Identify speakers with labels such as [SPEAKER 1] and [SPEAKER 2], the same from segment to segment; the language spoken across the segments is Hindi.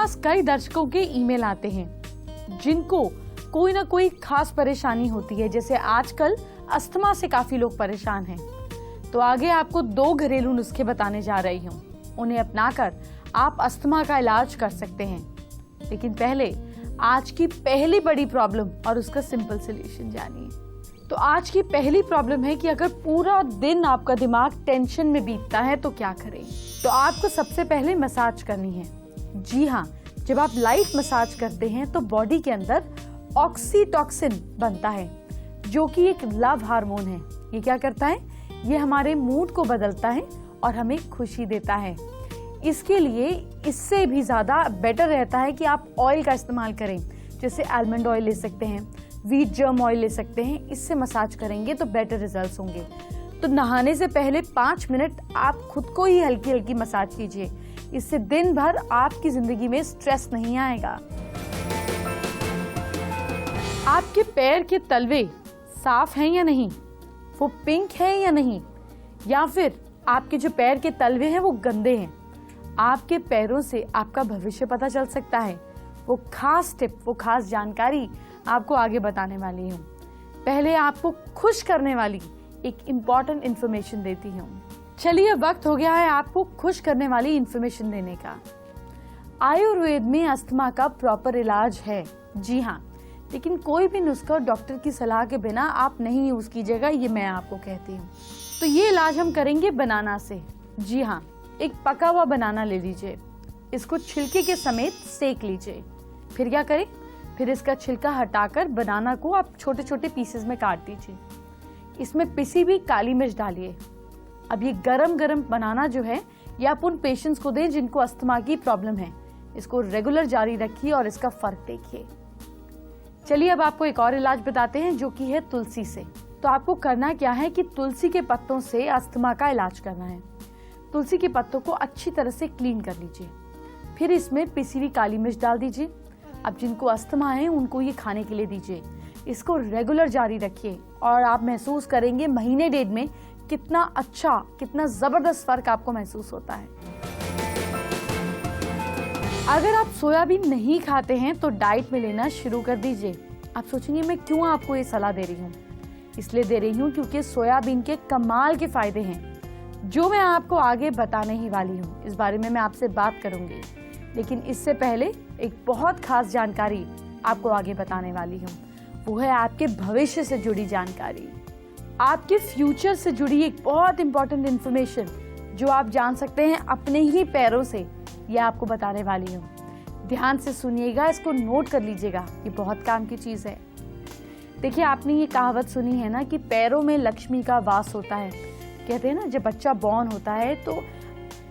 [SPEAKER 1] पास कई दर्शकों के ईमेल आते हैं जिनको कोई ना कोई खास परेशानी होती है, जैसे आजकल अस्थमा से काफी लोग परेशान हैं। तो आगे आपको 2 घरेलू नुस्खे बताने जा रही हूँ, उन्हें अपनाकर आप अस्थमा का इलाज कर सकते हैं। लेकिन पहले आज की पहली बड़ी प्रॉब्लम और उसका सिंपल सॉल्यूशन जानिए। तो आज की पहली प्रॉब्लम है कि अगर पूरा दिन आपका दिमाग टेंशन में बीतता है तो क्या करें। तो आपको सबसे पहले मसाज करनी है। जी हाँ, जब आप लाइट मसाज करते हैं तो बॉडी के अंदर ऑक्सीटॉक्सिन बनता है, जो कि एक लव हार्मोन है। ये क्या करता है? ये हमारे मूड को बदलता है और हमें खुशी देता है। इसके लिए इससे भी ज़्यादा बेटर रहता है कि आप ऑयल का इस्तेमाल करें, जैसे आलमंड ऑयल ले सकते हैं, व्हीट जर्म ऑयल ले सकते हैं। इससे मसाज करेंगे तो बेटर रिजल्ट्स होंगे। तो नहाने से पहले 5 मिनट आप खुद को ही हल्की हल्की मसाज कीजिए। इससे दिन भर आपकी जिंदगी में स्ट्रेस नहीं आएगा। आपके पैर के तलवे साफ हैं या नहीं, वो पिंक है या नहीं, या फिर आपके जो पैर के तलवे हैं वो गंदे हैं, आपके पैरों से आपका भविष्य पता चल सकता है। वो खास टिप, वो खास जानकारी आपको आगे बताने वाली हूँ। पहले आपको खुश करने वाली एक इम्पॉर्टेंट इन्फॉर्मेशन देती हूँ। चलिए, वक्त हो गया है आपको खुश करने वाली इन्फॉर्मेशन देने का। आयुर्वेद में अस्थमा का प्रॉपर इलाज है। जी हाँ, लेकिन कोई भी नुस्खा डॉक्टर की सलाह के बिना आप नहीं यूज कीजिएगा, ये मैं आपको कहती हूँ। तो ये इलाज हम करेंगे बनाना से। जी हाँ, एक पका हुआ बनाना ले लीजिए, इसको छिलके के समेत सेक लीजिए। फिर क्या करें? फिर इसका छिलका हटाकर बनाना को आप छोटे छोटे पीसेस में काट दीजिए। इसमें पिसी हुई काली मिर्च डालिए। अब ये गरम गरम बनाना जो है, ये आप उन पेशेंट्स को दें जिनको अस्थमा की प्रॉब्लम है। इसको रेगुलर जारी रखिए और इसका फर्क देखिए। चलिए, अब आपको एक और इलाज बताते हैं, जो कि है तुलसी से। तो आपको करना क्या है कि तुलसी के पत्तों से अस्थमा का इलाज करना है। तुलसी के पत्तों को अच्छी तरह से क्लीन कर लीजिए। फिर इसमें पिसी हुई काली मिर्च डाल दीजिए। अब जिनको अस्थमा है उनको ये खाने के लिए दीजिए। इसको रेगुलर जारी रखिए और आप महसूस करेंगे महीने डेढ़ में कितना अच्छा, कितना जबरदस्त फर्क आपको महसूस होता है। अगर आप सोयाबीन नहीं खाते हैं तो डाइट में लेना शुरू कर दीजिए। आप सोचेंगे मैं क्यों आपको ये सलाह दे रही हूँ? इसलिए दे रही हूँ क्योंकि सोयाबीन के कमाल के फायदे हैं, जो मैं आपको आगे बताने ही वाली हूँ। इस बारे में मैं आपसे बात करूंगी, लेकिन इससे पहले एक बहुत खास जानकारी आपको आगे बताने वाली हूँ। वो है आपके भविष्य से जुड़ी जानकारी, आपके फ्यूचर से जुड़ी एक बहुत इंपॉर्टेंट इंफॉर्मेशन जो आप जान सकते हैं अपने ही पैरों से। यह आपको बताने वाली हूँ। ध्यान से सुनिएगा, इसको नोट कर लीजिएगा, ये बहुत काम की चीज है। देखिए, आपने ये कहावत सुनी है ना कि पैरों में लक्ष्मी का वास होता है। कहते हैं ना, जब बच्चा बॉर्न होता है तो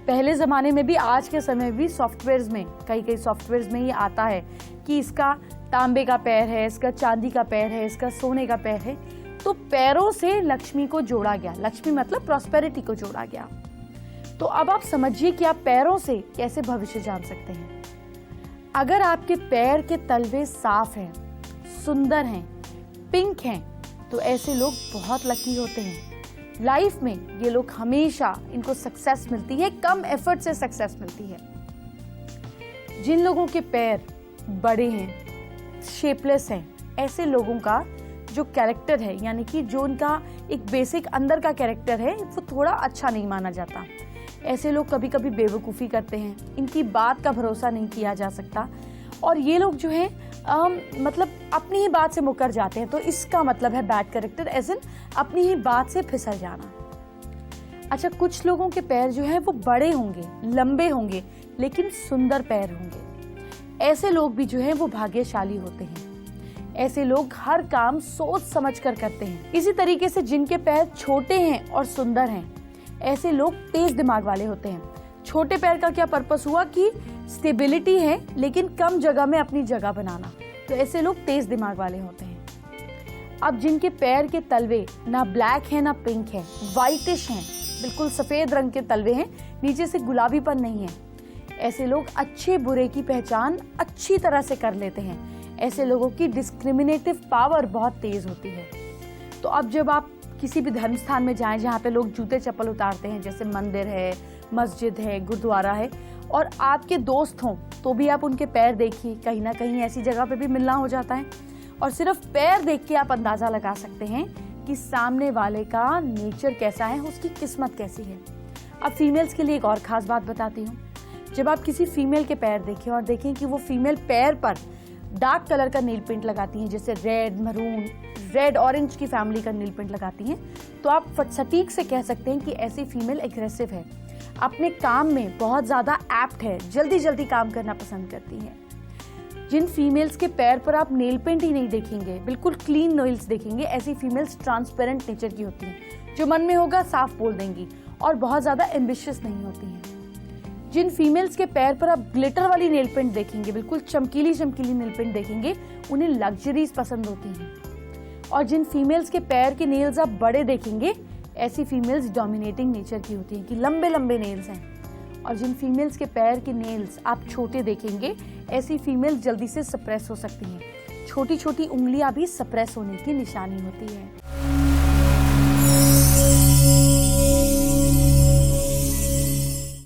[SPEAKER 1] पहले ज़माने में भी, आज के समय भी सॉफ्टवेयर्स में, कई सॉफ्टवेयर्स में ये आता है कि इसका तांबे का पैर है, इसका चांदी का पैर है, इसका सोने का पैर है। तो पैरों से लक्ष्मी को जोड़ा गया। लक्ष्मी मतलब प्रॉस्पेरिटी को जोड़ा गया। तो अब आप समझिए कि आप पैरों से कैसे भविष्य जान सकते हैं। अगर आपके पैर के तलवे साफ हैं, सुंदर हैं, पिंक हैं, तो ऐसे लोग बहुत लकी होते हैं। लाइफ में ये लोग हमेशा, इनको सक्सेस मिलती है, कम एफर्ट से सक्सेस मिलती है। जिन लोगों के पैर बड़े हैं, शेपलेस हैं, ऐसे लोगों का जो कैरेक्टर है, यानी कि जो उनका एक बेसिक अंदर का कैरेक्टर है, वो थोड़ा अच्छा नहीं माना जाता। ऐसे लोग कभी कभी बेवकूफ़ी करते हैं, इनकी बात का भरोसा नहीं किया जा सकता, और ये लोग जो है मतलब अपनी ही बात से मुकर जाते हैं। तो इसका मतलब है बैड कैरेक्टर, एज इन अपनी ही बात से फिसल जाना। अच्छा, कुछ लोगों के पैर जो है वो बड़े होंगे, लंबे होंगे, लेकिन सुंदर पैर होंगे। ऐसे लोग भी जो है वो भाग्यशाली होते हैं। ऐसे लोग हर काम सोच समझ कर करते हैं। इसी तरीके से जिनके पैर छोटे हैं और सुंदर हैं, ऐसे लोग तेज दिमाग वाले होते हैं। छोटे पैर का क्या पर्पस हुआ कि स्टेबिलिटी है, लेकिन कम जगह में अपनी जगह बनाना। तो ऐसे लोग तेज दिमाग वाले होते हैं। अब जिनके पैर के तलवे ना ब्लैक है ना पिंक है, वाइटिश हैं, बिल्कुल सफेद रंग के तलवे हैं, नीचे से गुलाबीपन नहीं है, ऐसे लोग अच्छे बुरे की पहचान अच्छी तरह से कर लेते हैं। ऐसे लोगों की डिस्क्रिमिनेटिव पावर बहुत तेज होती है। तो अब जब आप किसी भी धर्म स्थान में जाएं जहाँ पे लोग जूते चप्पल उतारते हैं, जैसे मंदिर है, मस्जिद है, गुरुद्वारा है, और आपके दोस्त हों तो भी आप उनके पैर देखिए, कहीं ना कहीं ऐसी जगह पे भी मिलना हो जाता है। और सिर्फ पैर देख के आप अंदाज़ा लगा सकते हैं कि सामने वाले का नेचर कैसा है, उसकी किस्मत कैसी है। अब फीमेल्स के लिए एक और ख़ास बात बताती हूँ। जब आप किसी फीमेल के पैर देखें और देखें कि वो फीमेल पैर पर डार्क कलर का नील पेंट लगाती हैं, जैसे रेड, मरून, रेड ऑरेंज की फैमिली का नील पेंट लगाती हैं, तो आप सटीक से कह सकते हैं कि ऐसी फीमेल एग्रेसिव है, अपने काम में बहुत ज़्यादा एप्ट है, जल्दी जल्दी काम करना पसंद करती है। जिन फीमेल्स के पैर पर आप नेल पेंट ही नहीं देखेंगे, बिल्कुल क्लीन नेल्स देखेंगे, ऐसी फीमेल्स ट्रांसपेरेंट नेचर की होती हैं, जो मन में होगा साफ बोल देंगी और बहुत ज़्यादा एम्बिशियस नहीं होती हैं। जिन फीमेल्स के पैर पर आप ग्लिटर वाली नेल पेंट देखेंगे, बिल्कुल चमकीली चमकीली नेल पेंट देखेंगे, उन्हें लग्जरीज पसंद होती हैं। और जिन फीमेल्स के पैर के नेल्स आप बड़े देखेंगे, ऐसी फीमेल्स डोमिनेटिंग नेचर की होती हैं कि लंबे लंबे नेल्स हैं। और जिन फीमेल्स के पैर के नेल्स आप छोटे देखेंगे, ऐसी फीमेल्स जल्दी से सप्रेस हो सकती हैं। छोटी छोटी उंगलियां भी सप्रेस होने की निशानी होती है।